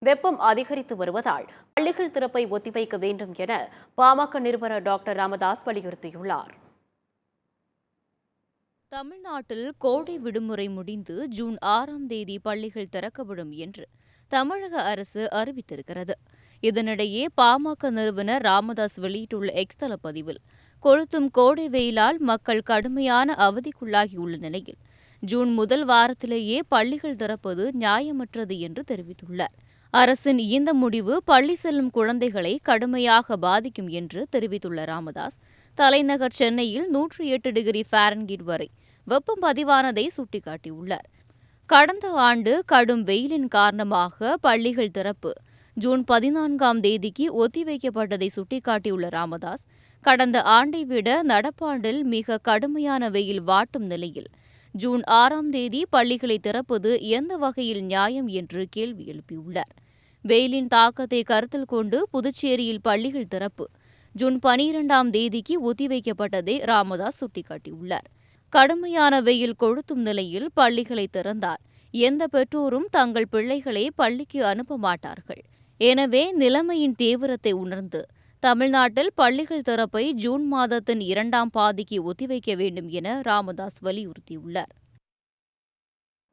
வெப்பம் அதிகரித்து வருவதால் பள்ளிகள் திறப்பை ஒத்திவைக்க வேண்டும் என பாமக நிறுவனர் டாக்டர் ராமதாஸ் வலியுறுத்தியுள்ளார். தமிழ்நாட்டில் கோடை விடுமுறை முடிந்து ஜூன் 6ஆம் தேதி பள்ளிகள் திறக்கப்படும் என்று தமிழக அரசு அறிவித்திருக்கிறது. இதனிடையே பாமக நிறுவனர் ராமதாஸ் வெளியிட்டுள்ள எக்ஸ் தள பதிவில், கொளுத்தும் கோடை வெயிலால் மக்கள் கடுமையான அவதிக்குள்ளாகியுள்ள நிலையில் ஜூன் முதல் வாரத்திலேயே பள்ளிகள் திறப்பது நியாயமற்றது என்று தெரிவித்துள்ளார். அரசின் இந்த முடிவு பள்ளி செல்லும் குழந்தைகளை கடுமையாக பாதிக்கும் என்று தெரிவித்துள்ள ராமதாஸ், தலைநகர் சென்னையில் 108 டிகிரி ஃபாரன்ஹீட் வரை வெப்பம் பதிவானதை சுட்டிக்காட்டியுள்ளார். கடந்த ஆண்டு கடும் வெயிலின் காரணமாக பள்ளிகள் திறப்பு ஜூன் 14ஆம் தேதிக்கு ஒத்திவைக்கப்பட்டதை சுட்டிக்காட்டியுள்ள ராமதாஸ், கடந்த ஆண்டை விட நடப்பாண்டில் மிக கடுமையான வெயில் வாட்டும் நிலையில் ஜூன் 6ஆம் தேதி பள்ளிகளை திறப்பது எந்த வகையில் நியாயம் என்று கேள்வி எழுப்பியுள்ளார். வெயிலின் தாக்கத்தை கருத்தில் கொண்டு புதுச்சேரியில் பள்ளிகள் திறப்பு ஜூன் 12ஆம் தேதிக்கு ஒத்திவைக்கப்பட்டதை ராமதாஸ் சுட்டிக்காட்டியுள்ளார். கடுமையான வெயில் கொளுத்தும் நிலையில் பள்ளிகளை திறந்தால் எந்த பெற்றோரும் தங்கள் பிள்ளைகளை பள்ளிக்கு அனுப்ப மாட்டார்கள். எனவே நிலைமையின் தீவிரத்தை உணர்ந்து தமிழ்நாட்டில் பள்ளிகள் திறப்பை ஜூன் மாதத்தின் 2ஆம் பாதிக்கு ஒத்திவைக்க வேண்டும் என ராமதாஸ் வலியுறுத்தியுள்ளார்.